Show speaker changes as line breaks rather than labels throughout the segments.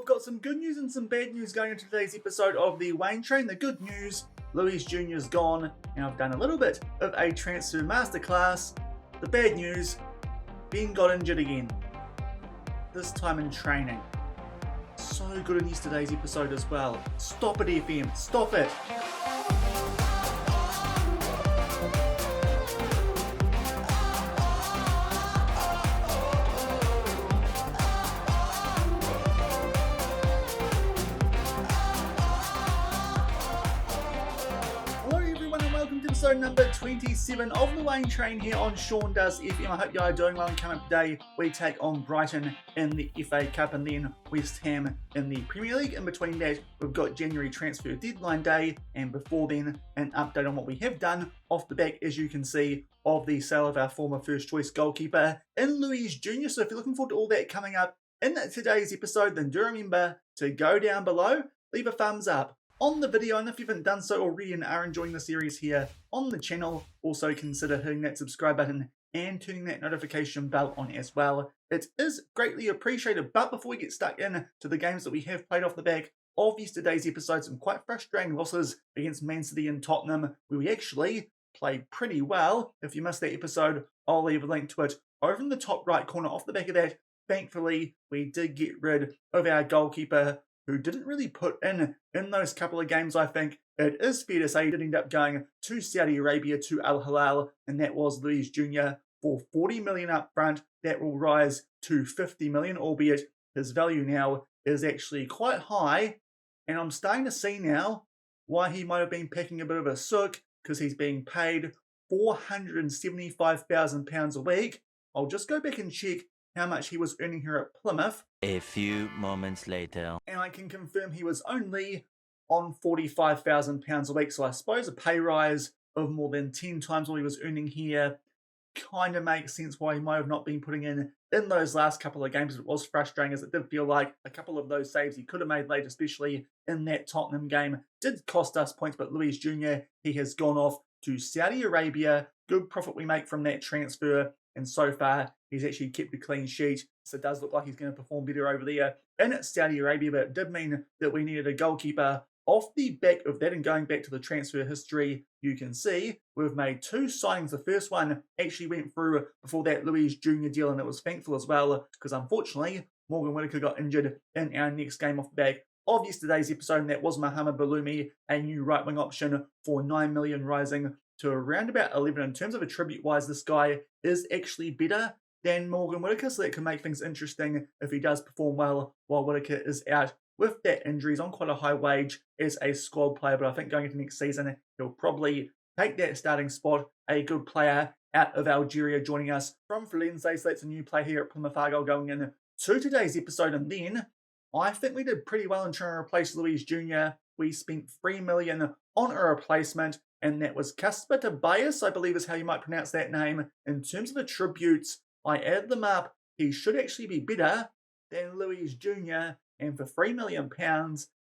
got some good news and some bad news going into today's episode of the Waine Train. The good news, Luiz Junior's gone, and I've done a little bit of a transfer masterclass. The bad news, Ben got injured again. This time in training. So good in yesterday's episode as well. Stop it, FM. Stop it. Episode number 27 of the Waine Train here on Sean Does FM. I hope you are doing well. And coming up today, we take on Brighton in the FA Cup and then West Ham in the Premier League. In between that, we've got January transfer deadline day, and before then, an update on what we have done off the back, as you can see, of the sale of our former first choice goalkeeper in Luiz Junior. So if you're looking forward to all that coming up in today's episode, then do remember to go down below, leave a thumbs up on the video, and if you haven't done so already and are enjoying the series here on the channel, also consider hitting that subscribe button and turning that notification bell on as well. It is greatly appreciated. But before we get stuck in to the games that we have played off the back of yesterday's episode, some quite frustrating losses against Man City and Tottenham, where we actually played pretty well. If you missed that episode, I'll leave a link to it over in the top right corner. Off the back of that, thankfully, we did get rid of our goalkeeper, who didn't really put in those couple of games. I think it is fair to say he did end up going to Saudi Arabia, to Al Hilal, and that was Luiz Junior for 40 million up front. That will rise to 50 million, albeit his value now is actually quite high, and I'm starting to see now why he might have been packing a bit of a sook, because he's being paid £475,000 a week. I'll just go back and check how much he was earning here at Plymouth.
A few moments later.
And I can confirm he was only on £45,000 a week. So I suppose a pay rise of more than 10 times what he was earning here kind of makes sense why he might have not been putting in those last couple of games. It was frustrating, as it did feel like a couple of those saves he could have made late, especially in that Tottenham game, did cost us points. But Luiz Junior, he has gone off to Saudi Arabia. Good profit we make from that transfer. And so far, he's actually kept a clean sheet. So it does look like he's going to perform better over there in Saudi Arabia. But it did mean that we needed a goalkeeper. Off the back of that, and going back to the transfer history, you can see we've made two signings. The first one actually went through before that Luiz Junior deal, and it was thankful as well, because unfortunately, Morgan Whittaker got injured in our next game off the back of yesterday's episode, and that was Mohamed Baloumi, a new right-wing option for 9 million, rising to around about 11. In terms of attribute-wise, this guy is actually better than Morgan Whittaker, so that can make things interesting if he does perform well while Whittaker is out with that injury. He's on quite a high wage as a squad player, but I think going into next season, he'll probably take that starting spot. A good player out of Algeria joining us from Valencia, so that's a new player here at Plymouth Argyle going in to today's episode. And then I think we did pretty well in trying to replace Luiz Junior. We spent 3 million on a replacement, and that was Casper Tobias, I believe is how you might pronounce that name. In terms of attributes, I added them up. He should actually be better than Luiz Junior, and for £3 million,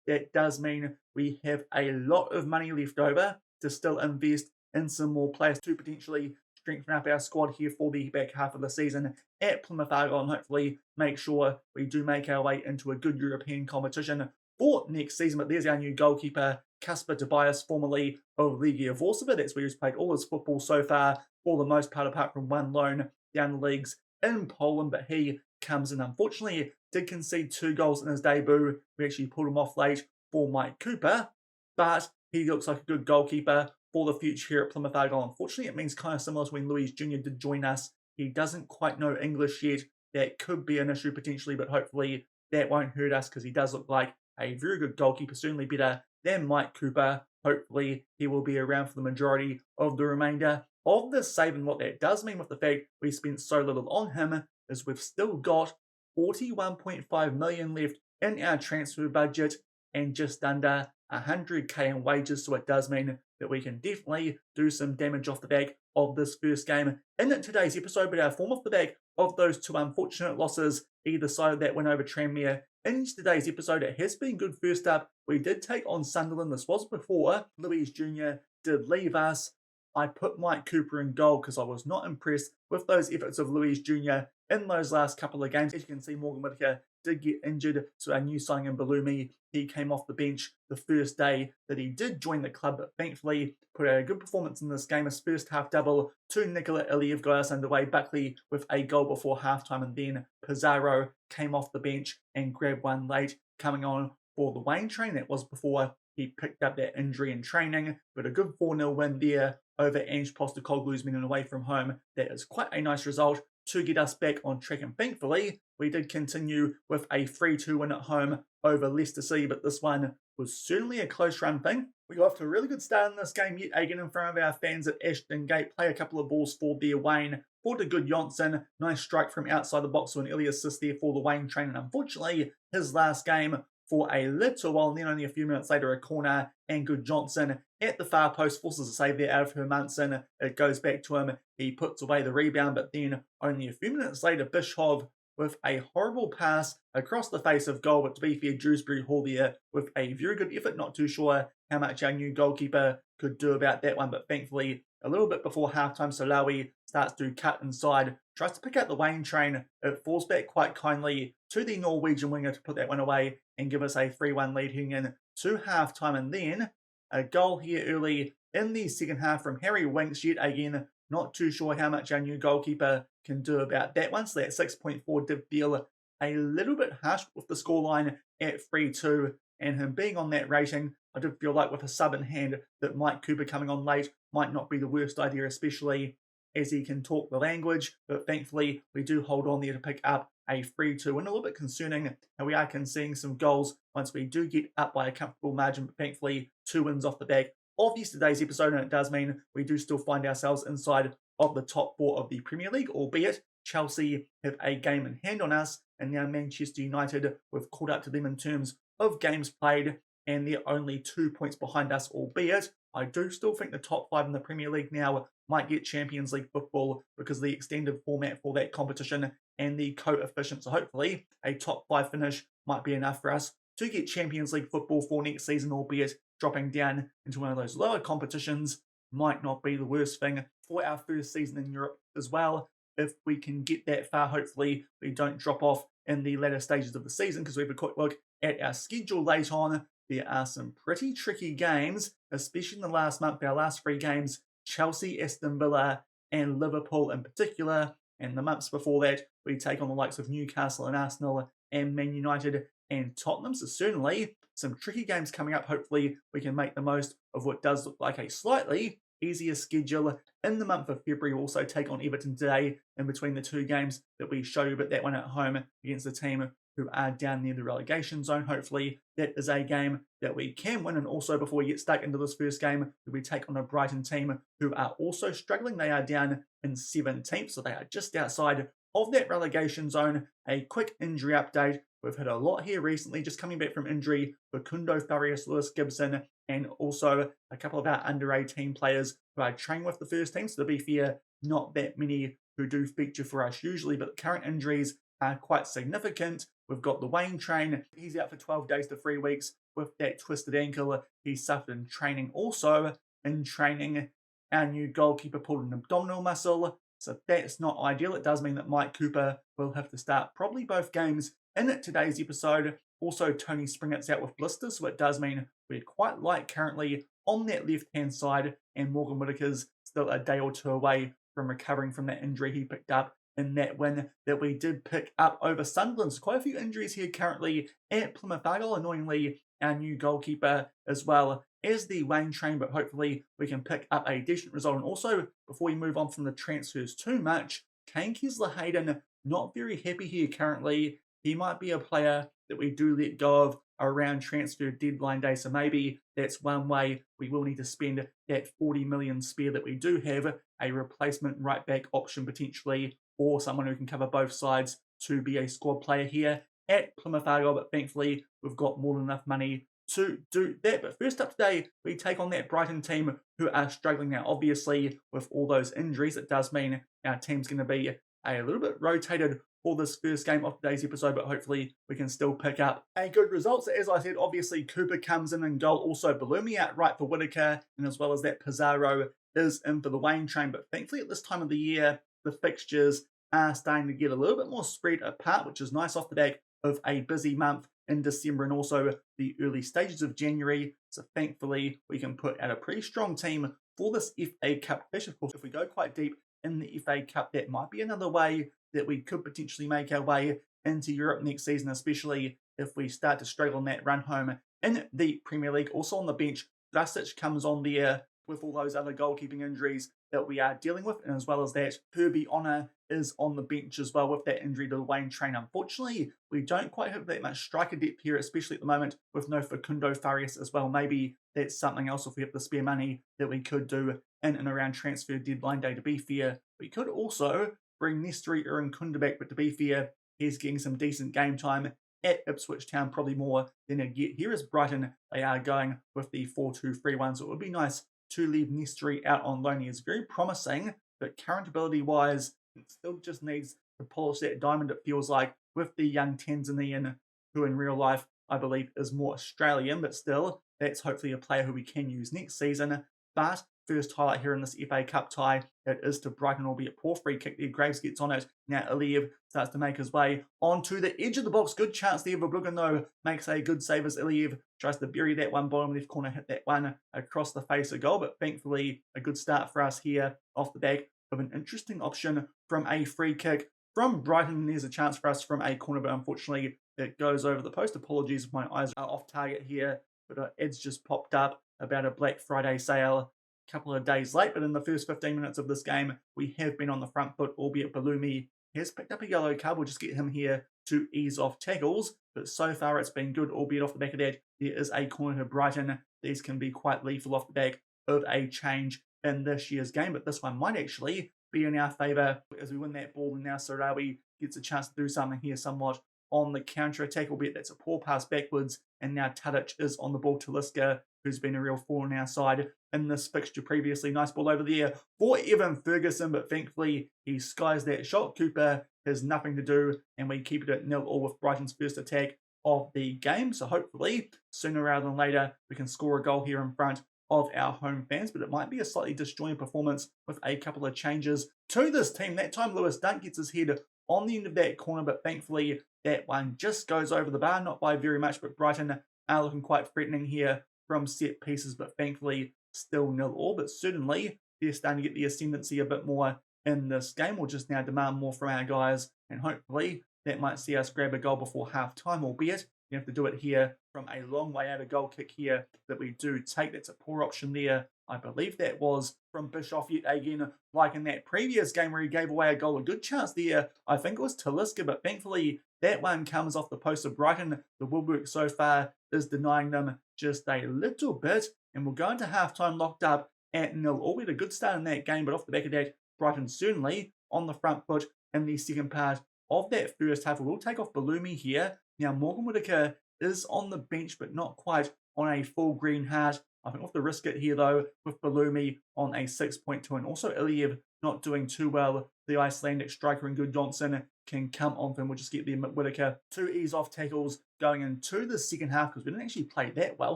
that does mean we have a lot of money left over to still invest in some more players to potentially strengthen up our squad here for the back half of the season at Plymouth Argyle, and hopefully make sure we do make our way into a good European competition for next season. But there's our new goalkeeper, Casper Tobias, formerly of Legia Warsaw. That's where he's played all his football so far, for the most part, apart from one loan down the leagues in Poland. But he comes in, unfortunately, did concede 2 goals in his debut. We actually pulled him off late for Mike Cooper, but he looks like a good goalkeeper for the future here at Plymouth Argyle. Unfortunately, it means kind of similar to when Luiz Junior did join us. He doesn't quite know English yet. That could be an issue potentially, but hopefully that won't hurt us, because he does look like a very good goalkeeper, certainly better than Mike Cooper. Hopefully he will be around for the majority of the remainder of this save. And what that does mean with the fact we spent so little on him is we've still got 41.5 million left in our transfer budget and just under 100k in wages. So it does mean that we can definitely do some damage off the back of this first game in today's episode. But our form off the back of those two unfortunate losses either side of that win over Tranmere in today's episode, it has been good. First up, we did take on Sunderland. This was before Luiz Junior did leave us. I put Mike Cooper in goal because I was not impressed with those efforts of Luiz Junior in those last couple of games. As you can see, Morgan Whittaker did get injured, so our new signing in Balumi, he came off the bench the first day that he did join the club, but thankfully put out a good performance in this game. His first half double to Nikola Iliev got us underway. Buckley with a goal before halftime, and then Pizarro came off the bench and grabbed one late, coming on for the Waine Train. That was before he picked up that injury in training, but a good 4-0 win there over Ange Postecoglou's men and away from home. That is quite a nice result to get us back on track, and thankfully we did continue with a 3-2 win at home over Leicester City, but this one was certainly a close run thing. We got off to a really good start in this game yet again in front of our fans at Ashton Gate. Play a couple of balls for their Waine, for the good Johnson. Nice strike from outside the box, so an early assist there for the Waine Train, and unfortunately his last game for a little while, and then only a few minutes later a corner, and good Johnson at the far post forces a save there out of Hermansen. It goes back to him, he puts away the rebound, but then only a few minutes later Bishov with a horrible pass across the face of goal. But to be fair, Dewsbury Hall there with a very good effort. Not too sure how much our new goalkeeper could do about that one, but thankfully a little bit before halftime Salawi starts to cut inside, tries to pick out the Waine Train. It falls back quite kindly to the Norwegian winger to put that one away and give us a 3-1 lead heading in to halftime. And then a goal here early in the second half from Harry Winks yet again. Not too sure how much our new goalkeeper can do about that one. So that 6.4 did feel a little bit harsh with the scoreline at 3-2, and him being on that rating, I did feel like with a sub in hand that Mike Cooper coming on late might not be the worst idea, especially as he can talk the language. But thankfully we do hold on there to pick up a 3-2 win. A little bit concerning how we are conceding some goals once we do get up by a comfortable margin, but thankfully 2 wins off the back of yesterday's episode, and it does mean we do still find ourselves inside of the top 4 of the Premier League, albeit Chelsea have a game in hand on us, and now Manchester United, we've caught up to them in terms of games played, and they're only 2 points behind us, albeit I do still think the top 5 in the Premier League now might get Champions League football because of the extended format for that competition and the coefficient. So hopefully a top 5 finish might be enough for us to get Champions League football for next season, albeit dropping down into one of those lower competitions might not be the worst thing for our first season in Europe as well. If we can get that far, hopefully we don't drop off in the latter stages of the season, because we have a quick look at our schedule late on. There are some pretty tricky games, especially in the last month. Our last 3 games, Chelsea, Aston Villa and Liverpool in particular, and the months before that we take on the likes of Newcastle and Arsenal and Man United and Tottenham. So certainly some tricky games coming up. Hopefully we can make the most of what does look like a slightly easier schedule in the month of February. We'll also take on Everton today in between the 2 games that we show you, but that one at home against the team who are down near the relegation zone. Hopefully that is a game that we can win. And also, before we get stuck into this first game, we take on a Brighton team who are also struggling. They are down in 17th, so they are just outside of that relegation zone. A quick injury update. We've had a lot here recently, just coming back from injury for Kundo Farias, Lewis Gibson, and also a couple of our under 18 players who are training with the first team. So to be fair, not that many who do feature for us usually, but the current injuries are quite significant. We've got the Waine Train. He's out for 12 days to 3 weeks with that twisted ankle he suffered in training. Also in training, our new goalkeeper pulled an abdominal muscle, so that's not ideal. It does mean that Mike Cooper will have to start probably both games in today's episode. Also, Tony Springett's out with blisters, so it does mean we're quite light currently on that left-hand side, and Morgan Whittaker's still a day or 2 away from recovering from that injury he picked up in that win that we did pick up over Sunderland. So quite a few injuries here currently at Plymouth Argyle. Annoyingly, our new goalkeeper as well as the Waine Train, but hopefully we can pick up a decent result. And also, before we move on from the transfers too much, Kane Kessler-Hayden not very happy here currently. He might be a player that we do let go of around transfer deadline day, so maybe that's one way we will need to spend that 40 million spare that we do have, a replacement right back option potentially, or someone who can cover both sides to be a squad player here at Plymouth Argyle. But thankfully we've got more than enough money to do that. But first up today, we take on that Brighton team who are struggling now. Obviously with all those injuries, it does mean our team's going to be a little bit rotated for this first game of today's episode, but hopefully we can still pick up a good result. So as I said, obviously Cooper comes in goal, also Balumi out right for Whittaker, and as well as that Pizarro is in for the Waine Train. But thankfully at this time of the year, the fixtures are starting to get a little bit more spread apart, which is nice off the back of a busy month in December and also the early stages of January. So thankfully, we can put out a pretty strong team for this FA Cup fish. Of course, if we go quite deep in the FA Cup, that might be another way that we could potentially make our way into Europe next season, especially if we start to struggle on that run home in the Premier League. Also on the bench, Vlasic comes on there with all those other goalkeeping injuries that we are dealing with, and as well as that, Herbie Honor is on the bench as well with that injury to Waine Train. Unfortunately, we don't quite have that much striker depth here, especially at the moment with no Facundo Farias as well. Maybe that's something else if we have the spare money that we could do in and around transfer deadline day. To be fair, we could also bring Nestri Irinkunda back, but to be fair, he's getting some decent game time at Ipswich Town, probably more than he'd get here as Brighton. They are going with the 4-2-3-1, so it would be nice to leave Nestri out on loan. He is very promising, but current ability-wise, it still just needs to polish that diamond, it feels like, with the young Tanzanian, who in real life, I believe, is more Australian, but still, that's hopefully a player who we can use next season. But first highlight here in this FA Cup tie, it is to Brighton, albeit poor free kick there. Graves gets on it. Now Iliev starts to make his way onto the edge of the box. Good chance there. Verbruggen, though, makes a good save as Iliev tries to bury that one bottom left corner, hit that one across the face of goal. But thankfully, a good start for us here off the back of an interesting option from a free kick from Brighton. There's a chance for us from a corner, but unfortunately, it goes over the post. Apologies if my eyes are off target here, but ads just popped up about a Black Friday sale couple of days late, but in the first 15 minutes of this game, we have been on the front foot, albeit Balumi has picked up a yellow card. We'll just get him here to ease off tackles, but so far it's been good, albeit off the back of that, there is a corner to Brighton. These can be quite lethal off the back of a change in this year's game, but this one might actually be in our favour as we win that ball, and now Sarawi gets a chance to do something here somewhat on the counter-attack, albeit that's a poor pass backwards, and now Tadic is on the ball to Liska, who's been a real thorn in our side in this fixture previously. Nice ball over there for Evan Ferguson, but thankfully he skies that shot. Cooper has nothing to do, and we keep it at 0-0 with Brighton's first attack of the game. So hopefully, sooner rather than later, we can score a goal here in front of our home fans, but it might be a slightly disjointed performance with a couple of changes to this team. That time, Lewis Dunk gets his head on the end of that corner, but thankfully, that one just goes over the bar, not by very much, but Brighton are looking quite threatening here from set pieces, but thankfully still 0-0. But certainly they're starting to get the ascendancy a bit more in this game. We'll just now demand more from our guys, and hopefully that might see us grab a goal before half time, albeit you have to do it here from a long way out. A goal kick here that we do take. That's a poor option there. I believe that was from Bischoff yet again, like in that previous game where he gave away a goal. A good chance there, I think it was Talisca, but thankfully that one comes off the post of Brighton. The woodwork so far is denying them just a little bit, and we'll go into halftime locked up at 0-0. We had a good start in that game, but off the back of that, Brighton certainly on the front foot in the second part of that first half. We'll take off Balumi here. Now, Morgan Whittaker is on the bench, but not quite on a full green heart. I think we'll have to risk it here, though, with Balumi on a 6.2, and also Iliev not doing too well. The Icelandic striker and Good Johnson can come on for him. We'll just get them at Whittaker to ease off tackles going into the second half, because we didn't actually play that well,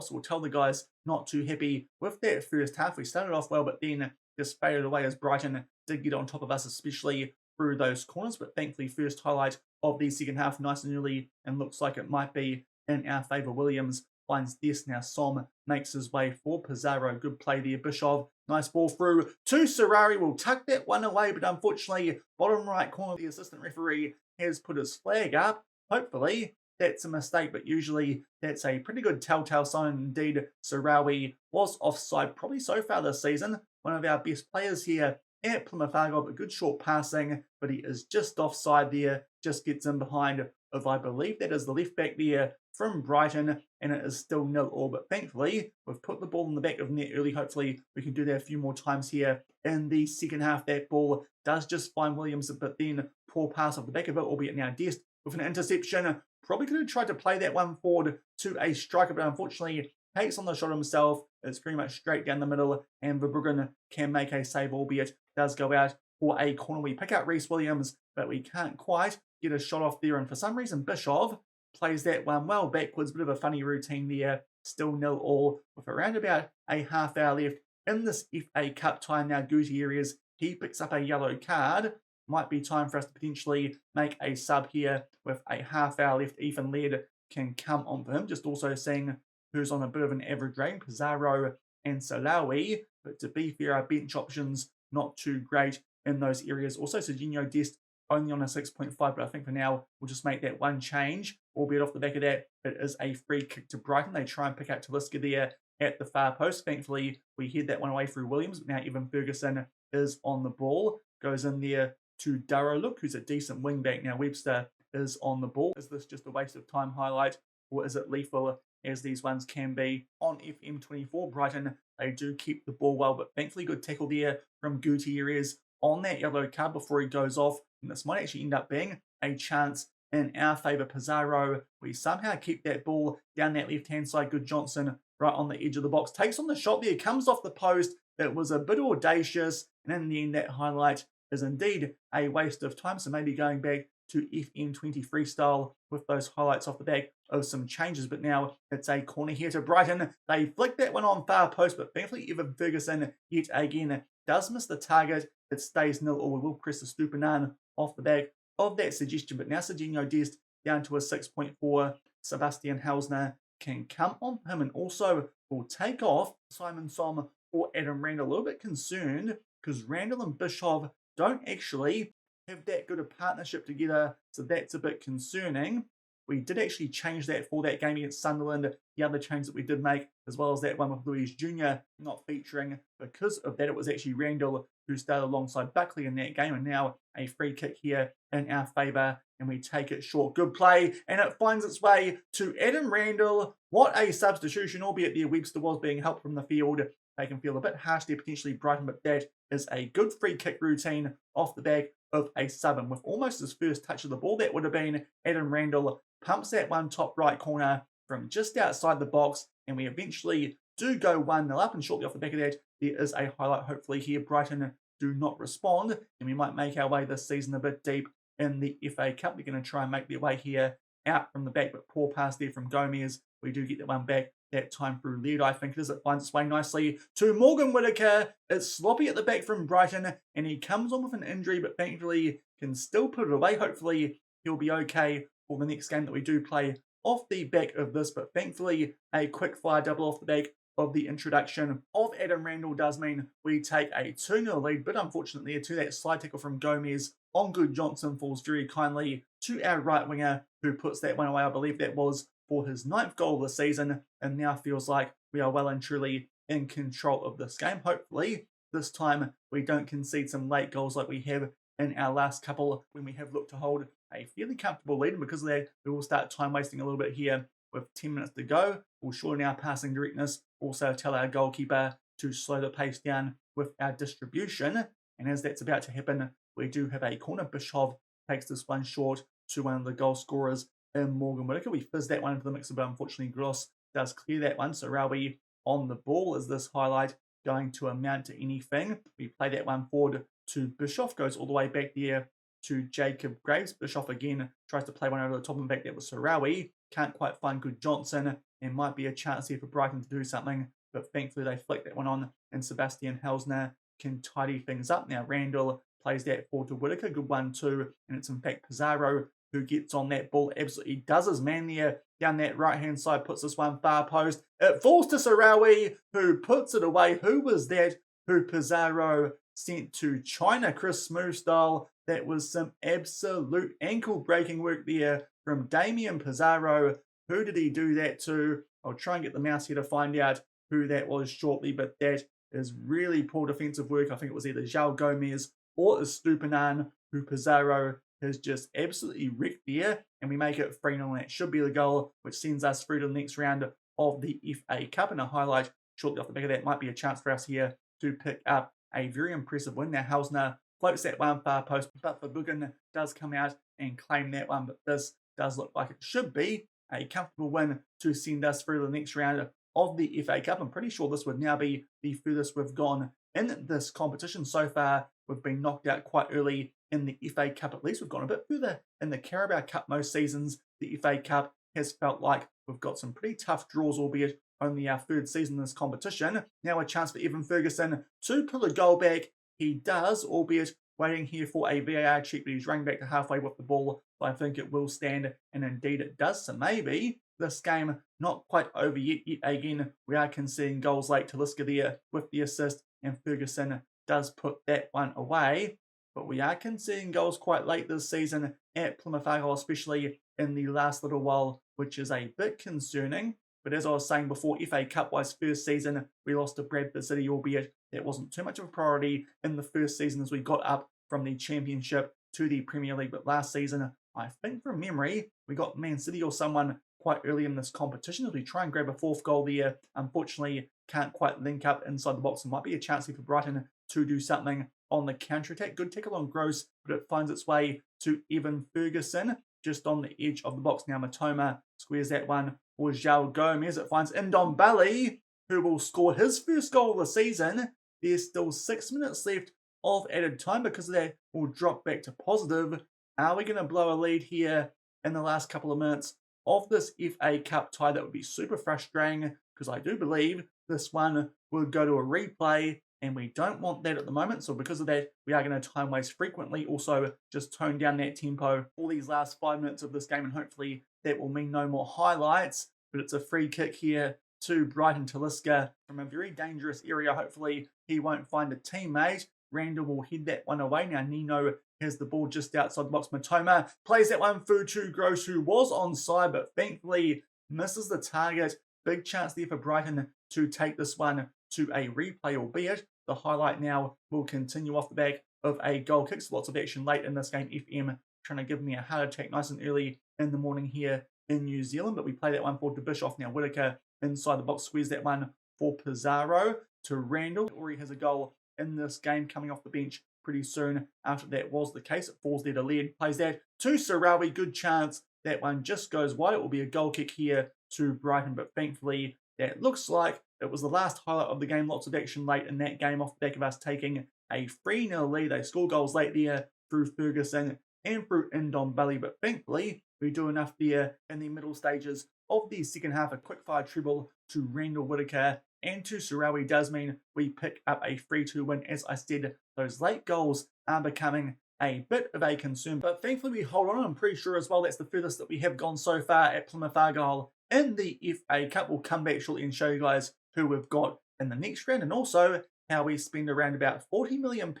so we'll tell the guys not too happy with that first half. We started off well, but then just faded away as Brighton did get on top of us, especially through those corners. But thankfully, first highlight of the second half, nice and early, and looks like it might be in our favour. Williams finds this. Now Som makes his way for Pizarro. Good play there. Bischoff, nice ball through to Serrari. Will tuck that one away, but unfortunately, bottom right corner, the assistant referee has put his flag up. Hopefully, that's a mistake, but usually that's a pretty good telltale sign. Indeed, Sarawi was offside probably so far this season. One of our best players here at Plymouth Argyle, but good short passing, but he is just offside there, just gets in behind of, I believe that is the left back there from Brighton, and it is still 0-0, but thankfully we've put the ball in the back of net early. Hopefully we can do that a few more times here in the second half. That ball does just find Williams, but then poor pass off the back of it, albeit now Dest with an interception. Probably could have tried to play that one forward to a striker, but unfortunately takes on the shot himself. It's pretty much straight down the middle, and Verbruggen can make a save, albeit does go out for a corner. We pick out Reece Williams, but we can't quite get a shot off there, and for some reason Bischoff plays that one well backwards. Bit of a funny routine there. Still 0-0 with around about a half hour left in this FA Cup time. Now Gutierrez, he picks up a yellow card. might be time for us to potentially make a sub here with a half hour left. Ethan Laird can come on for him. Just also seeing who's on a bit of an average rating, Pizarro and Salawi. But to be fair, our bench options not too great in those areas. Also, Serginho Dest only on a 6.5, but I think for now we'll just make that one change, albeit off the back of that, it is a free kick to Brighton. They try and pick out Talisca there at the far post. Thankfully, we head that one away through Williams, but now Evan Ferguson is on the ball. Goes in there to Durrow, look, who's a decent wing back. Now Webster is on the ball. Is this just a waste of time highlight, or is it lethal, as these ones can be? On FM24, Brighton, they do keep the ball well, but thankfully good tackle there from Gutierrez on that yellow card before he goes off. And this might actually end up being a chance in our favour. Pizarro, we somehow keep that ball down that left-hand side. Good Johnson right on the edge of the box. Takes on the shot there, comes off the post. It was a bit audacious, and in the end, that highlight is indeed a waste of time. So maybe going back to FM20 freestyle with those highlights off the back of some changes. But now it's a corner here to Brighton. They flick that one on far post, but thankfully Evan Ferguson yet again does miss the target. It stays nil, or we will press the Stupinan off the back of that suggestion. But now Serginho Dest down to a 6.4. Sebastian Hausner can come on him, and also will take off Simon Som or Adam Randall. A little bit concerned because Randall and Bischoff don't actually have that good a partnership together, so that's a bit concerning. We did actually change that for that game against Sunderland, the other change that we did make, as well as that one with Luiz Junior not featuring. Because of that, it was actually Randall who started alongside Buckley in that game, and now a free kick here in our favour, and we take it short. Good play, and it finds its way to Adam Randall. What a substitution, albeit there Webster was being helped from the field. They can feel a bit harsh there, potentially Brighton, but that is a good free kick routine off the back of a sub. And with almost his first touch of the ball, that would have been Adam Randall pumps that one top right corner from just outside the box, and we eventually do go 1-0 up. And shortly off the back of that, there is a highlight hopefully here. Brighton do not respond, and we might make our way this season a bit deep in the FA Cup. They're going to try and make their way here out from the back, but poor pass there from Gomez. We do get that one back, that time through Laird, I think it is. It finds its way nicely to Morgan Whittaker. It's sloppy at the back from Brighton, and he comes on with an injury, but thankfully can still put it away. Hopefully he'll be okay for the next game that we do play off the back of this, but thankfully a quick fire double off the back of the introduction of Adam Randall does mean we take a 2-0 lead, but unfortunately to that slide tackle from Gomez on Good Johnson falls very kindly to our right winger, who puts that one away. I believe that was for his 9th goal of the season, and now feels like we are well and truly in control of this game. Hopefully this time we don't concede some late goals like we have in our last couple, when we have looked to hold a fairly comfortable lead. And because of that, we will start time wasting a little bit here with 10 minutes to go. We'll shorten our passing directness, also tell our goalkeeper to slow the pace down with our distribution. And as that's about to happen, we do have a corner. Bischoff takes this one short to one of the goal scorers in Morgan Whittaker. We fizz that one into the mixer, but unfortunately Gross does clear that one. So Rawi on the ball. Is this highlight going to amount to anything? We play that one forward to Bischoff, goes all the way back there to Jacob Graves. Bischoff again tries to play one over the top and back there with Sarawi. Can't quite find Good Johnson, and might be a chance here for Brighton to do something, but thankfully they flick that one on, and Sebastian Hausner can tidy things up. Now Randall plays that forward to Whittaker. Good 1-2, and it's in fact Pizarro who gets on that ball. Absolutely does his man there down that right-hand side, puts this one far post. It falls to Sarawi, who puts it away. Who was that who Pizarro sent to China? Chris Smooth style. That was some absolute ankle-breaking work there from Damien Pizarro. Who did he do that to? I'll try and get the mouse here to find out who that was shortly, but that is really poor defensive work. I think it was either João Gomez or Estupinan, who Pizarro has just absolutely wrecked there, and we make it 3-0, and that should be the goal, which sends us through to the next round of the FA Cup. And a highlight shortly off the back of that might be a chance for us here to pick up a very impressive win. Now Hausner floats that one far post, but Verbruggen does come out and claim that one, but this does look like it should be a comfortable win to send us through to the next round of the FA Cup. I'm pretty sure this would now be the furthest we've gone in this competition so far. We've been knocked out quite early in the FA Cup. At least we've gone a bit further in the Carabao Cup most seasons. The FA Cup has felt like we've got some pretty tough draws, albeit only our 3rd season in this competition. Now a chance for Evan Ferguson to put a goal back. He does, albeit waiting here for a VAR check, but he's running back to halfway with the ball. So I think it will stand, and indeed it does. So maybe this game not quite over yet. Yet again, we are conceding goals late. Talisca there with the assist, and Ferguson does put that one away. But we are conceding goals quite late this season at Plymouth Argyle, especially in the last little while, which is a bit concerning. But as I was saying before, FA Cup-wise first season, we lost to Bradford City, albeit that wasn't too much of a priority in the first season as we got up from the Championship to the Premier League. But last season, I think from memory, we got Man City or someone quite early in this competition as we try and grab a fourth goal there. Unfortunately, can't quite link up inside the box. It might be a chance here for Brighton to do something on the counter-attack. Good tackle on Gross, but it finds its way to Evan Ferguson just on the edge of the box. Now Matoma squares that one for João Gomez. It finds Ndombele, who will score his first goal of the season. There's still 6 minutes left of added time. Because of that, we'll drop back to positive. Are we going to blow a lead here in the last couple of minutes of this FA Cup tie? That would be super frustrating, because I do believe this one will go to a replay, and we don't want that at the moment. So because of that, we are going to time waste frequently. Also, just tone down that tempo for these last 5 minutes of this game, and hopefully that will mean no more highlights. But it's a free kick here to Brighton. Talisca from a very dangerous area. Hopefully he won't find a teammate. Randall will head that one away. Now Nino has the ball just outside the box. Matoma plays that one through to Gross, who was onside, but thankfully misses the target. Big chance there for Brighton to take this one to a replay, albeit the highlight now will continue off the back of a goal kick. So lots of action late in this game. FM trying to give me a heart attack nice and early in the morning here in New Zealand. But we play that one for Bischoff. Now Whitaker inside the box squares that one for Pizarro to Randall. Already has a goal in this game coming off the bench pretty soon after that was the case. It falls there to Laird. Plays that to Sarawi. Good chance. That one just goes wide. It will be a goal kick here to Brighton. But thankfully, that looks like it was the last highlight of the game. Lots of action late in that game off the back of us taking a 3-0 lead. They score goals late there through Ferguson and through Ndombele. But thankfully, we do enough there in the middle stages of the second half. A quick-fire treble to Randall Whitaker and to Sarawi does mean we pick up a 3-2 win. As I said, those late goals are becoming a bit of a concern, but thankfully we hold on. I'm pretty sure as well that's the furthest that we have gone so far at Plymouth Argyle in the FA Cup. We'll come back shortly and show you guys who we've got in the next round, and also how we spend around about £40 million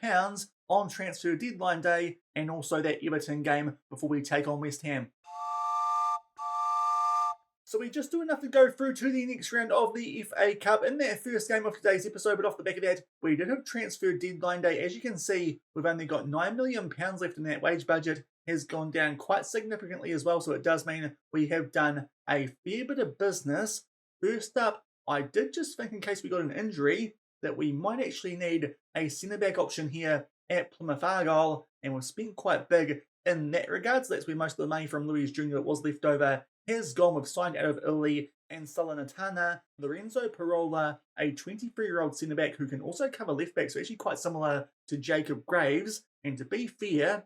on transfer deadline day, and also that Everton game before we take on West Ham. So we just do enough to go through to the next round of the FA Cup in that first game of today's episode. But off the back of that, we did have transfer deadline day. As you can see, we've only got £9 million left in that. Wage budget has gone down quite significantly as well. So it does mean we have done a fair bit of business. First up, I did just think, in case we got an injury, that we might actually need a centre-back option here at Plymouth Argyle. And we've spent quite big in that regard. So that's where most of the money from Luiz Junior that was left over has gone. We've signed out of Italy and Salernitana Lorenzo Parola, a 23-year-old centre-back who can also cover left-back, so actually quite similar to Jacob Graves. And to be fair,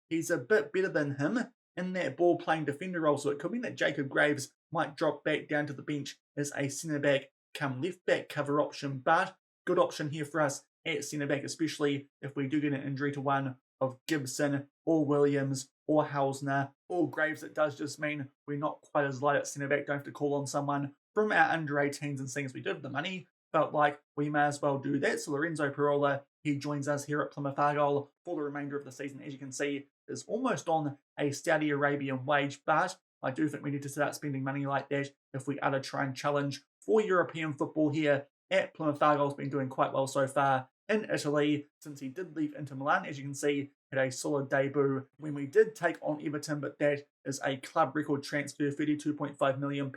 he's a bit better than him in that ball-playing defender role, so it could mean that Jacob Graves might drop back down to the bench as a centre-back come left-back cover option. But good option here for us at centre-back, especially if we do get an injury to one of Gibson or Williams or Hausner or Graves. It does just mean we're not quite as light at centre-back. Don't have to call on someone from our under-18s, and seeing as we did have the money, felt like we may as well do that. So Lorenzo Parola, he joins us here at Plymouth Argyle for the remainder of the season. As you can see, is almost on a Saudi Arabian wage, but I do think we need to start spending money like that if we are to try and challenge for European football here at Plymouth Argyle. Has been doing quite well so far in Italy since he did leave Inter Milan. As you can see, had a solid debut when we did take on Everton, but that is a club record transfer, £32.5 million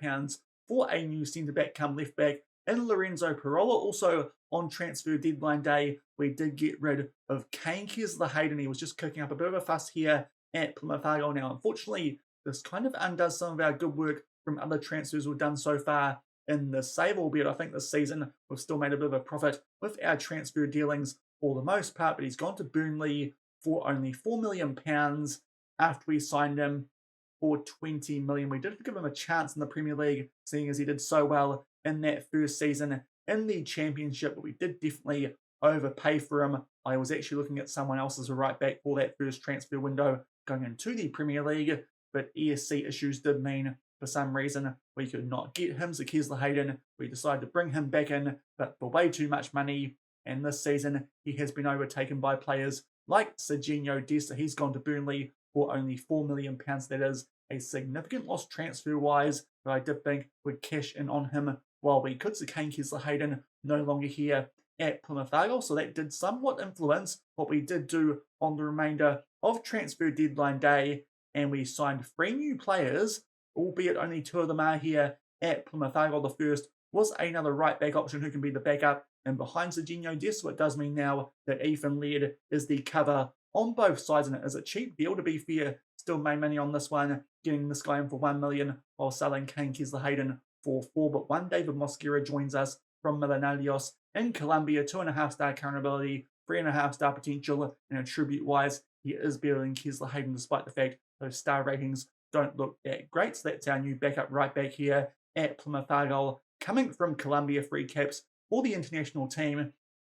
for a new centre-back come left-back in Lorenzo Parola. Also on transfer deadline day, we did get rid of Kane Kesler-Hayden. He was just cooking up a bit of a fuss here at Plymouth Argyle. Now, unfortunately, this kind of undoes some of our good work from other transfers we've done so far in the save, albeit I think this season we've still made a bit of a profit with our transfer dealings for the most part. But he's gone to Burnley for only £4 million after we signed him for $20 million. We did give him a chance in the Premier League, seeing as he did so well in that first season in the Championship, but we did definitely overpay for him. I was actually looking at someone else as a right back for that first transfer window going into the Premier League, but ESC issues did mean for some reason we could not get him. So Hayden, we decided to bring him back in, but for way too much money. And this season, he has been overtaken by players like Serginho Dest. He's gone to Burnley for only £4 million. That is a significant loss transfer-wise, but I did think we'd cash in on him while we could. So Kane Hayden no longer here at Plymouth Argyle, so that did somewhat influence what we did do on the remainder of transfer deadline day, and we signed 3 new players, albeit only 2 of them are here at Plymouth Argyle. The first was another right-back option who can be the backup and behind Serginho Dest, so it does mean now that Ethan Laird is the cover on both sides, and it is a cheap deal, to be fair. Still made money on this one, getting this guy in for $1 million while selling Kane Hayden for 4. But one David Mosquera joins us from Millonarios in Colombia, 2.5-star current ability, 3.5-star potential, and attribute-wise, he is better than Hayden despite the fact those star ratings don't look that great. So that's our new backup right back here at Plymouth Argyle, coming from Colombia, 3 caps for the international team.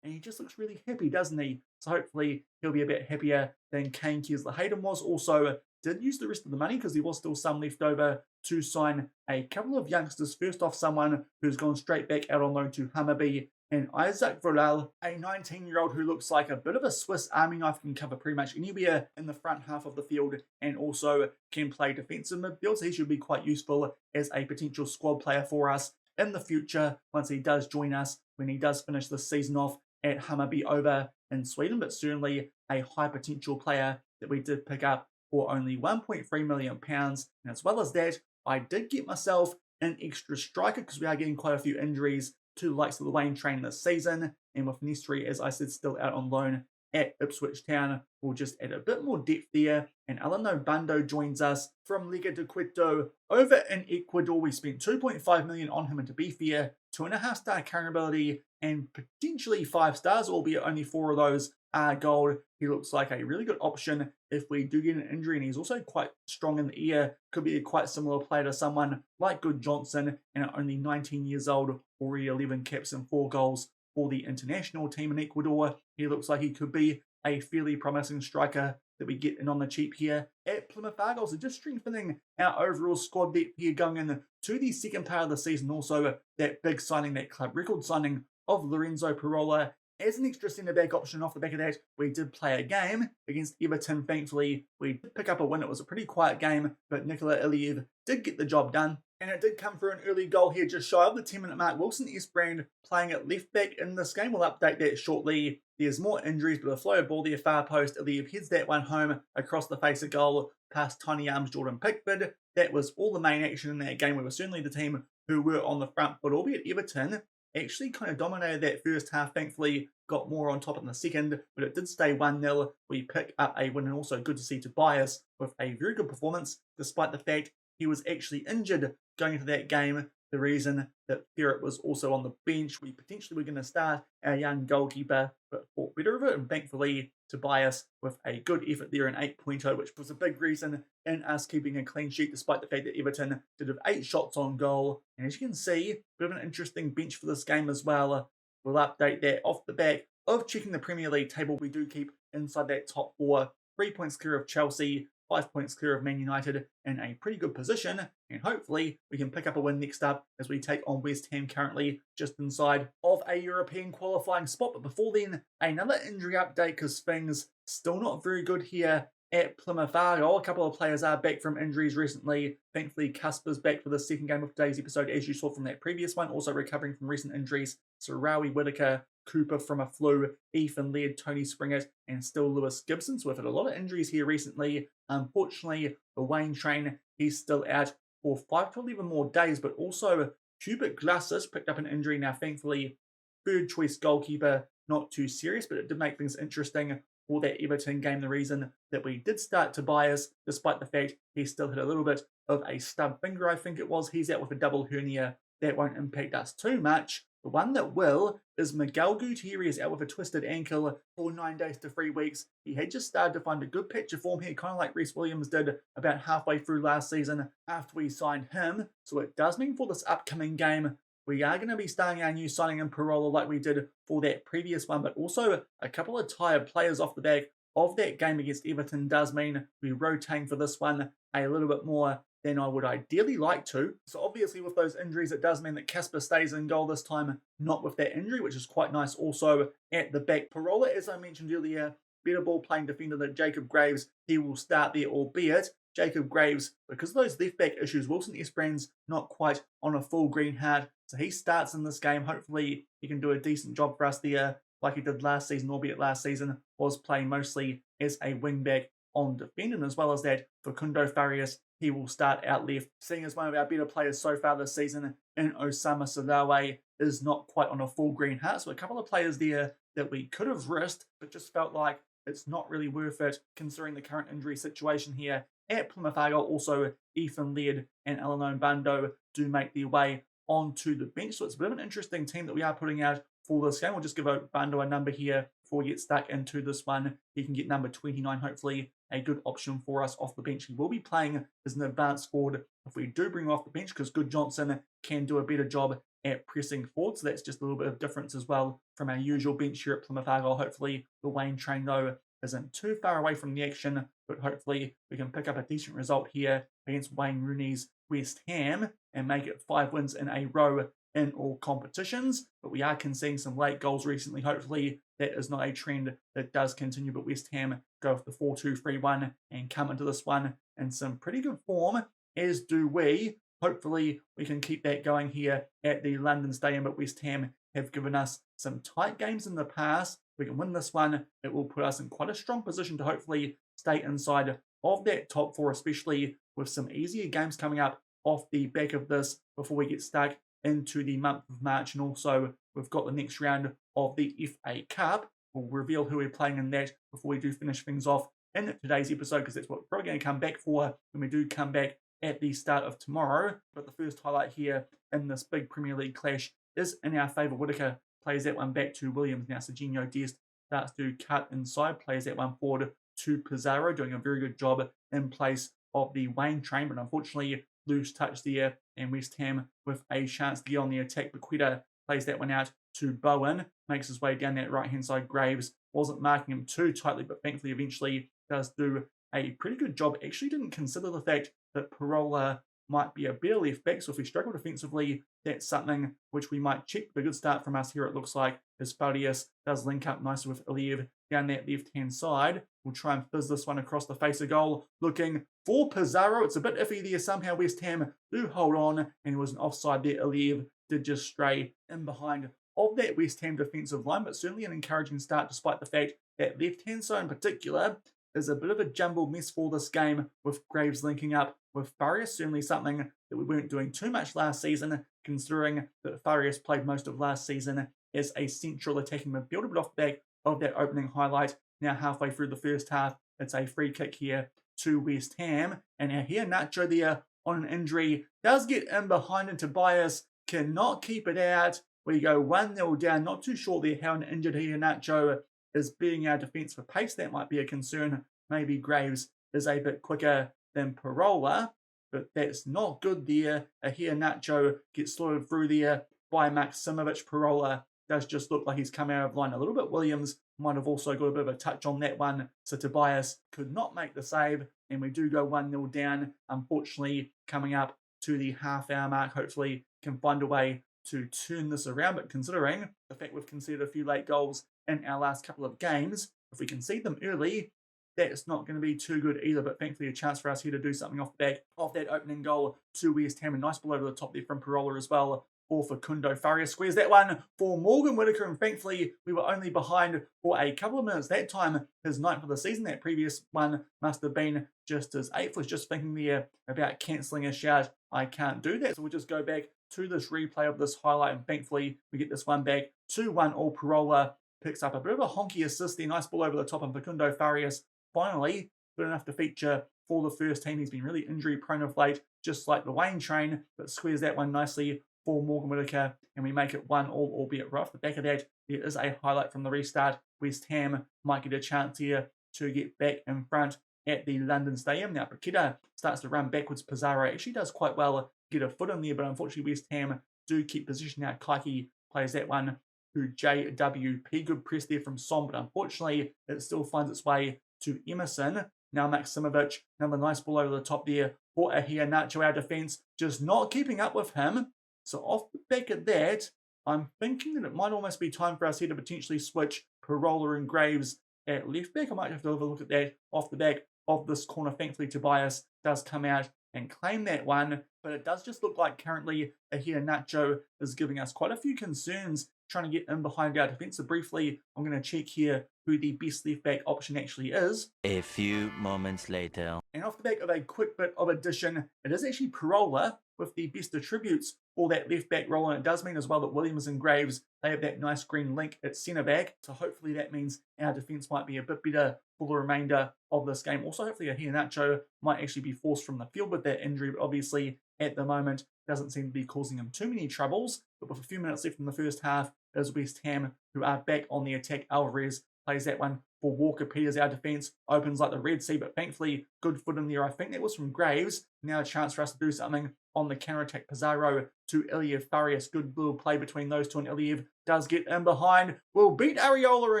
And he just looks really happy, doesn't he? So hopefully he'll be a bit happier than Kane Hayden was. Also, did use the rest of the money because there was still some left over to sign a couple of youngsters. First off, someone who's gone straight back out on loan to Hammarby, and Isaac Vorel, a 19-year-old who looks like a bit of a Swiss Army knife, can cover pretty much anywhere in the front half of the field and also can play defensive midfield. So he should be quite useful as a potential squad player for us in the future once he does join us when he does finish the season off at Hammarby over in Sweden, but certainly a high potential player that we did pick up for only £1.3 million. And as well as that, I did get myself an extra striker because we are getting quite a few injuries to the likes of the Waine Train this season. And with Nestri, as I said, still out on loan at Ipswich Town, we'll just add a bit more depth there. And Alano Bando joins us from Liga de Quito over in Ecuador. We spent $2.5 million on him, and to be fair, 2.5-star current ability and potentially 5 stars, albeit only 4 of those are gold. He looks like a really good option if we do get an injury, and he's also quite strong in the air. Could be a quite similar player to someone like Good Johnson, and at only 19 years old, already 11 caps and 4 goals for the international team in Ecuador. He looks like he could be a fairly promising striker that we get in on the cheap here at Plymouth Argyle. So just strengthening our overall squad depth here going into the second part of the season. Also, that big signing, that club record signing of Lorenzo Parola as an extra centre-back option. Off the back of that, we did play a game against Everton. Thankfully, we did pick up a win. It was a pretty quiet game, but Nikola Iliev did get the job done. And it did come through an early goal here, just shy of the 10-minute mark. Wilson Esbrand playing at left-back in this game. We'll update that shortly. There's more injuries, but a floated ball there, far post. Iliev heads that one home across the face of goal, past tiny arms Jordan Pickford. That was all the main action in that game. We were certainly the team who were on the front foot, albeit Everton actually kind of dominated that first half. Thankfully, got more on top in the second, but it did stay 1-0. We pick up a win, and also good to see Tobias with a very good performance, despite the fact he was actually injured going into that game. The reason that Ferret was also on the bench. We potentially were going to start our young goalkeeper, but thought better of it, and thankfully Tobias with a good effort there, an 8.0, which was a big reason in us keeping a clean sheet, despite the fact that Everton did have 8 shots on goal. And as you can see, a bit of an interesting bench for this game as well. We'll update that off the back of checking the Premier League table. We do keep inside that top 4, 3 points clear of Chelsea, 5 points clear of Man United, in a pretty good position, and hopefully we can pick up a win next up as we take on West Ham, currently just inside of a European qualifying spot. But before then, another injury update, because things still not very good here at Plymouth Argyle. A couple of players are back from injuries recently. Thankfully, Casper's back for the second game of today's episode, as you saw from that previous one, also recovering from recent injuries. Sarawi Whitaker, Cooper from a flu, Ethan Laird, Tony Springett, and still Lewis Gibson. So we've had a lot of injuries here recently. Unfortunately, the Waine Train, he's still out for 5 to 11 more days, but also Hubert Glasses picked up an injury now. Thankfully, third choice goalkeeper, not too serious, but it did make things interesting for that Everton game. The reason that we did start Tobias, despite the fact he still had a little bit of a stub finger, I think it was. He's out with a double hernia. That won't impact us too much. The one that will is Miguel Gutierrez, out with a twisted ankle for 9 days to 3 weeks. He had just started to find a good patch of form here, kind of like Reece Williams did about halfway through last season after we signed him. So it does mean for this upcoming game, we are going to be starting our new signing in Parola like we did for that previous one, but also a couple of tired players off the back of that game against Everton does mean we're rotating for this one a little bit more than I would ideally like to. So obviously with those injuries, it does mean that Casper stays in goal this time, not with that injury, which is quite nice. Also at the back, Parola, as I mentioned earlier, better ball playing defender than Jacob Graves. He will start there, albeit Jacob Graves, because of those left back issues, Wilson Esperan's not quite on a full green hat. So he starts in this game. Hopefully he can do a decent job for us there, like he did last season, albeit last season was playing mostly as a wing back on defend. And as well as that, Facundo Farias, he will start out left. Seeing as one of our better players so far this season in Osama Sadawe is not quite on a full green hat. So a couple of players there that we could have risked, but just felt like it's not really worth it considering the current injury situation here at Plymouth Argyle. Also, Ethan Laird and Alano Bando do make their way onto the bench. So it's a bit of an interesting team that we are putting out for this game. We'll just give Bando a number here before we get stuck into this one. He can get number 29, hopefully a good option for us off the bench. He will be playing as an advanced forward if we do bring him off the bench, because Good Johnson can do a better job at pressing forward. So that's just a little bit of difference as well from our usual bench here at Plymouth Argyle. Hopefully the Waine Train, though, isn't too far away from the action, but hopefully we can pick up a decent result here against Wayne Rooney's West Ham and make it 5 wins in a row in all competitions. But we are conceding some late goals recently. Hopefully that is not a trend that does continue, but West Ham go with the 4-2-3-1 and come into this one in some pretty good form, as do we. Hopefully we can keep that going here at the London Stadium, but West Ham have given us some tight games in the past. We can win this one. It will put us in quite a strong position to hopefully stay inside of that top 4, especially with some easier games coming up off the back of this before we get stuck into the month of March. And also we've got the next round of the FA Cup. We'll reveal who we're playing in that before we do finish things off in today's episode, because that's what we're probably going to come back for when we do come back at the start of tomorrow. But the first highlight here in this big Premier League clash is in our favour. Whittaker plays that one back to Williams. Now Serginho Dest starts to cut inside, plays that one forward to Pizarro, doing a very good job in place of the Waine Train, but unfortunately loose touch there, and West Ham with a chance to get on the attack. Baquita plays that one out to Bowen, makes his way down that right-hand side. Graves wasn't marking him too tightly, but thankfully eventually does do a pretty good job. Actually didn't consider the fact that Parola might be a better left back, so if we struggle defensively, that's something which we might check. The good start from us here, it looks like, as Farias does link up nicely with Iliev down that left-hand side. We'll try and fizz this one across the face of goal, looking for Pizarro. It's a bit iffy there. Somehow West Ham do hold on, and it was an offside there. Iliev did just stray in behind of that West Ham defensive line, but certainly an encouraging start, despite the fact that left-hand side in particular is a bit of a jumbled mess for this game, with Graves linking up with Farias. Certainly something that we weren't doing too much last season, considering that Farias played most of last season as a central attacking midfielder. But off the back of that opening highlight, now halfway through the first half, it's a free kick here to West Ham. And now here, Nacho there on an injury does get in behind, and Tobias cannot keep it out. We go 1-0 down. Not too sure there how an injured here Nacho is being our defence for pace. That might be a concern. Maybe Graves is a bit quicker than Parola, but that's not good there. Here Nacho gets slaughtered through there by Maksimovic. Parola does just look like he's come out of line a little bit. Williams might have also got a bit of a touch on that one, so Tobias could not make the save, and we do go 1-0 down. Unfortunately, coming up to the half-hour mark, hopefully can find a way to turn this around. But considering the fact we've conceded a few late goals in our last couple of games, if we concede them early, that's not going to be too good either. But thankfully a chance for us here to do something off the back of that opening goal to West Ham. A nice ball over the top there from Parola as well. Or for Facundo Farias squares that one for Morgan Whittaker, and thankfully we were only behind for a couple of minutes that time. His 9th of the season. That previous one must have been just his 8th. Was just thinking there about cancelling a shout. I can't do that, so we'll just go back to this replay of this highlight, and thankfully we get this one back 2-1. All Parola picks up a bit of a honky assist there. Nice ball over the top, and Facundo Farias finally good enough to feature for the first team. He's been really injury prone of late, just like the Waine Train, but squares that one nicely for Morgan Whittaker, and we make it 1-1, albeit rough. The back of that, there is a highlight from the restart. West Ham might get a chance here to get back in front at the London Stadium. Now Paqueta starts to run backwards. Pizarro actually does quite well, get a foot in there, but unfortunately West Ham do keep possession now. Kaiki plays that one to JWP. Good press there from Son, but unfortunately it still finds its way to Emerson. Now Maksimovic, another nice ball over the top there for Ahia Nacho. Our defence just not keeping up with him. So off the back of that, I'm thinking that it might almost be time for us here to potentially switch Parola and Graves at left back. I might have to have a look at that off the back of this corner. Thankfully, Tobias does come out and claim that one, but it does just look like currently Ahia Nacho is giving us quite a few concerns trying to get in behind our defence. So briefly, I'm going to check here who the best left back option actually is.
A few moments later.
And off the back of a quick bit of addition, it is actually Parola with the best attributes for that left back role. And it does mean as well that Williams and Graves, they have that nice green link at centre back. So hopefully that means our defence might be a bit better for the remainder of this game. Also, hopefully Ahia Nacho might actually be forced from the field with that injury, but obviously at the moment doesn't seem to be causing him too many troubles. But with a few minutes left in the first half, it is West Ham who are back on the attack. Alvarez plays that one for Walker Peters. Our defence opens like the Red Sea, but thankfully good foot in there. I think that was from Graves. Now a chance for us to do something on the counter-attack. Pizarro to Iliev Farias. Good little play between those two, and Iliev does get in behind. We'll beat Areola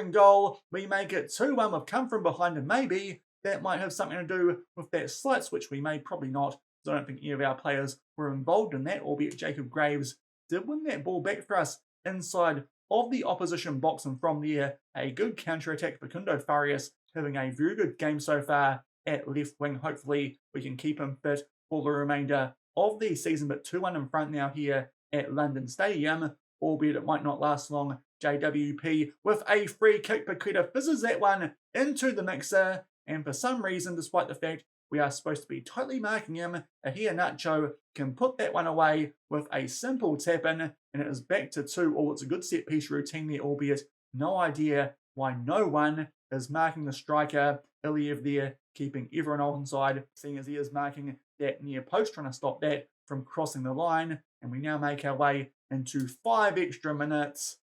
in goal. We make it 2-1. We've come from behind, and maybe that might have something to do with that slight switch we made. Probably not, because I don't think any of our players were involved in that, albeit Jacob Graves did win that ball back for us inside of the opposition box, and from there, a good counter-attack. Facundo Farias having a very good game so far at left wing. Hopefully, we can keep him fit for the remainder of the season, but 2-1 in front now here at London Stadium, albeit it might not last long. JWP with a free kick. Paqueta fizzes that one into the mixer, and for some reason, despite the fact we are supposed to be tightly marking him, Ahia Nacho can put that one away with a simple tap-in, and it is back to 2. Oh, it's a good set-piece routine there, albeit no idea why no one is marking the striker. Iliev there, keeping everyone onside, seeing as he is marking that near post, trying to stop that from crossing the line. And we now make our way into 5 extra minutes.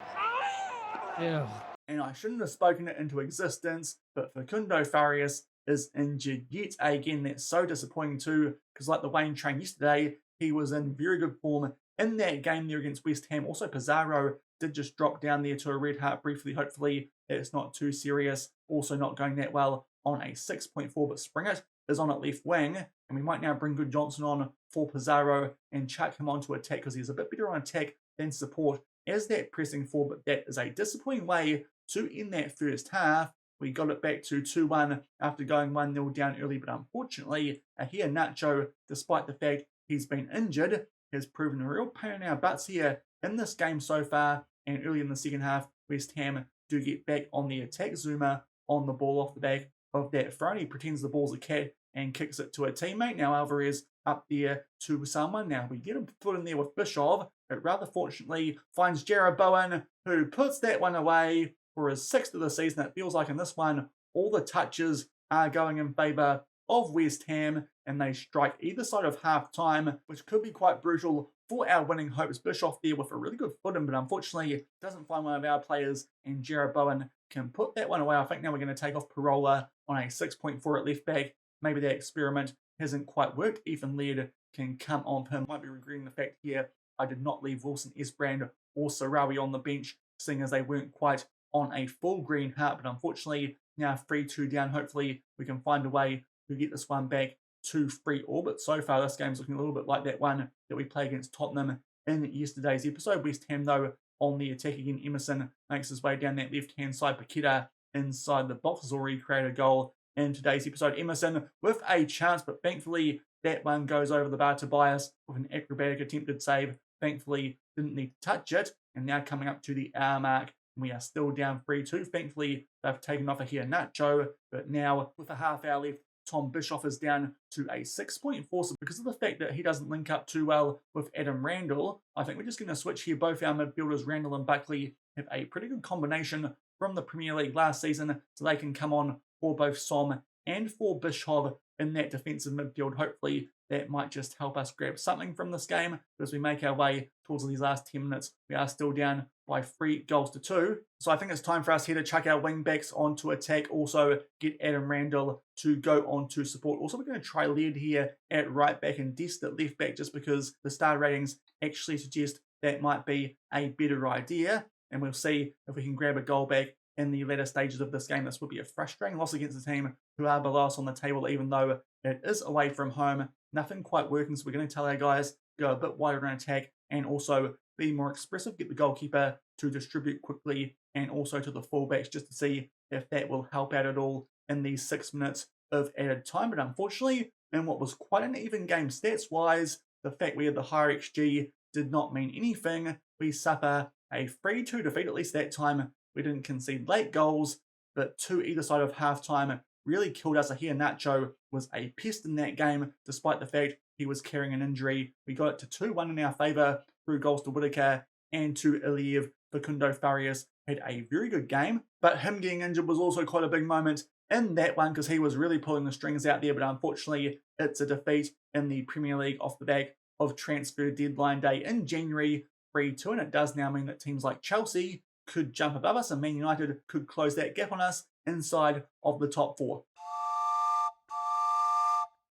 Ew.
And I shouldn't have spoken it into existence, but Facundo Farias is injured yet again. That's so disappointing too, because like the Waine Train yesterday, he was in very good form in that game there against West Ham. Also, Pizarro did just drop down there to a red heart briefly. Hopefully, it's not too serious. Also not going that well on a 6.4, but Springett is on at left wing, and we might now bring Good Johnson on for Pizarro and chuck him onto attack, because he's a bit better on attack than support as that pressing forward. But that is a disappointing way to end that first half. We got it back to 2-1 after going 1-0 down early, but unfortunately, Ahia Nacho, despite the fact he's been injured, has proven a real pain in our butts here in this game so far. And early in the second half, West Ham do get back on the attack. Zuma on the ball off the back of that throw. He pretends the ball's a cat and kicks it to a teammate. Now Alvarez up there to someone. Now we get him put in there with Bishov, but rather fortunately finds Jarrod Bowen, who puts that one away for his 6th of the season. It feels like in this one, all the touches are going in favour of West Ham, and they strike either side of half-time, which could be quite brutal for our winning hopes. Bischoff there with a really good footing, but unfortunately doesn't find one of our players, and Jarrod Bowen can put that one away. I think now we're going to take off Parola on a 6.4 at left back. Maybe that experiment hasn't quite worked. Ethan Laird can come on for him. Might be regretting the fact here I did not leave Wilson Esbrand or Sarawi on the bench, seeing as they weren't quite on a full green heart, but unfortunately now 3-2 down. Hopefully we can find a way to get this one back to free orbit. So far this game's looking a little bit like that one that we played against Tottenham in yesterday's episode. West Ham though on the attack again. Emerson makes his way down that left hand side. Paqueta inside the box has already created a goal in today's episode. Emerson with a chance, but thankfully that one goes over the bar. Tobias with an acrobatic attempted save. Thankfully didn't need to touch it. And now coming up to the hour mark, we are still down 3-2. Thankfully, they've taken off Ahia Nacho, but now with a half hour left, Tom Bischoff is down to a 6.4. So because of the fact that he doesn't link up too well with Adam Randall, I think we're just going to switch here. Both our midfielders, Randall and Buckley, have a pretty good combination from the Premier League last season, so they can come on for both Som and for Bischoff in that defensive midfield. Hopefully that might just help us grab something from this game. But as we make our way towards these last 10 minutes, we are still down by 3-2. So I think it's time for us here to chuck our wing backs onto attack. Also get Adam Randall to go on to support. Also we're going to try Laird here at right back and Dest at left back, just because the star ratings actually suggest that might be a better idea. And we'll see if we can grab a goal back in the later stages of this game. This would be a frustrating loss against a team who are below us on the table, even though it is away from home. Nothing quite working, so we're going to tell our guys go a bit wider in attack and also be more expressive, get the goalkeeper to distribute quickly, and also to the fullbacks just to see if that will help out at all in these 6 minutes of added time. But unfortunately, in what was quite an even game stats-wise, the fact we had the higher XG did not mean anything. We suffer a 3-2 defeat, at least that time. We didn't concede late goals, but 2 either side of halftime really killed us. Here Nacho was a pest in that game, despite the fact he was carrying an injury. We got it to 2-1 in our favour through goals to Whitaker and to Iliev. Facundo Farias had a very good game, but him getting injured was also quite a big moment in that one because he was really pulling the strings out there. But unfortunately, it's a defeat in the Premier League off the back of transfer deadline day in January, 3-2, and it does now mean that teams like Chelsea could jump above us and Man United could close that gap on us inside of the top 4.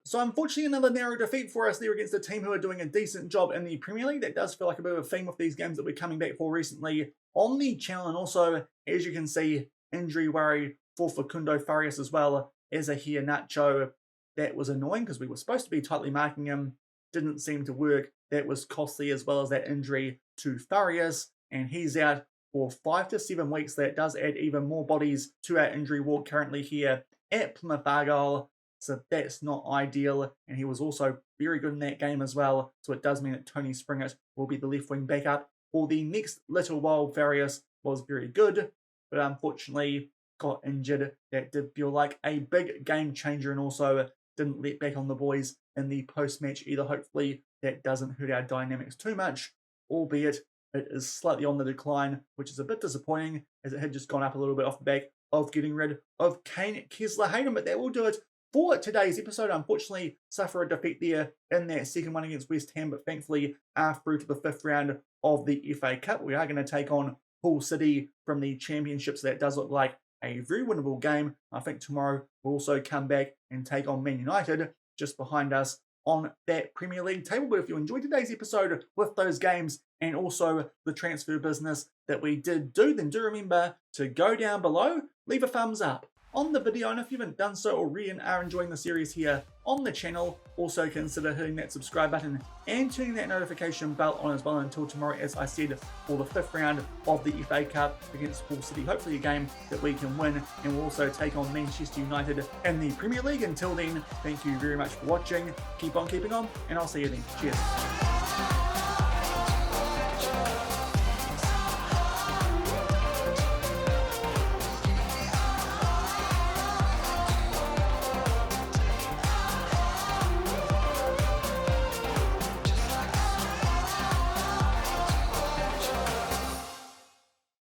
So unfortunately, another narrow defeat for us there against a team who are doing a decent job in the Premier League. That does feel like a bit of a theme with these games that we're coming back for recently on the channel. And also, as you can see, injury worry for Facundo Farias as well as a here Nacho. That was annoying because we were supposed to be tightly marking him. Didn't seem to work. That was costly, as well as that injury to Farias. And he's out for 5 to 7 weeks. That does add even more bodies to our injury ward currently here at Plymouth Argyle. So that's not ideal. And he was also very good in that game as well. So it does mean that Tony Springett will be the left wing backup for the next little while. Farias was very good, but unfortunately got injured. That did feel like a big game changer, and also didn't let back on the boys in the post-match either. Hopefully that doesn't hurt our dynamics too much, albeit it is slightly on the decline, which is a bit disappointing as it had just gone up a little bit off the back of getting rid of Kane Kessler-Hayden. But that will do it for today's episode. Unfortunately, suffer a defeat there in that second one against West Ham, but thankfully are through to the 5th round of the FA Cup. We are going to take on Hull City from the Championship, so that does look like a very winnable game. I think tomorrow we'll also come back and take on Man United just behind us on that Premier League table. But if you enjoyed today's episode with those games and also the transfer business that we did do, then do remember to go down below, leave a thumbs up on the video, and if you haven't done so already and are enjoying the series here on the channel, also consider hitting that subscribe button and turning that notification bell on as well until tomorrow, as I said, for the 5th round of the FA Cup against Hull City. Hopefully a game that we can win, and we'll also take on Manchester United in the Premier League. Until then, thank you very much for watching, keep on keeping on, and I'll see you then. Cheers.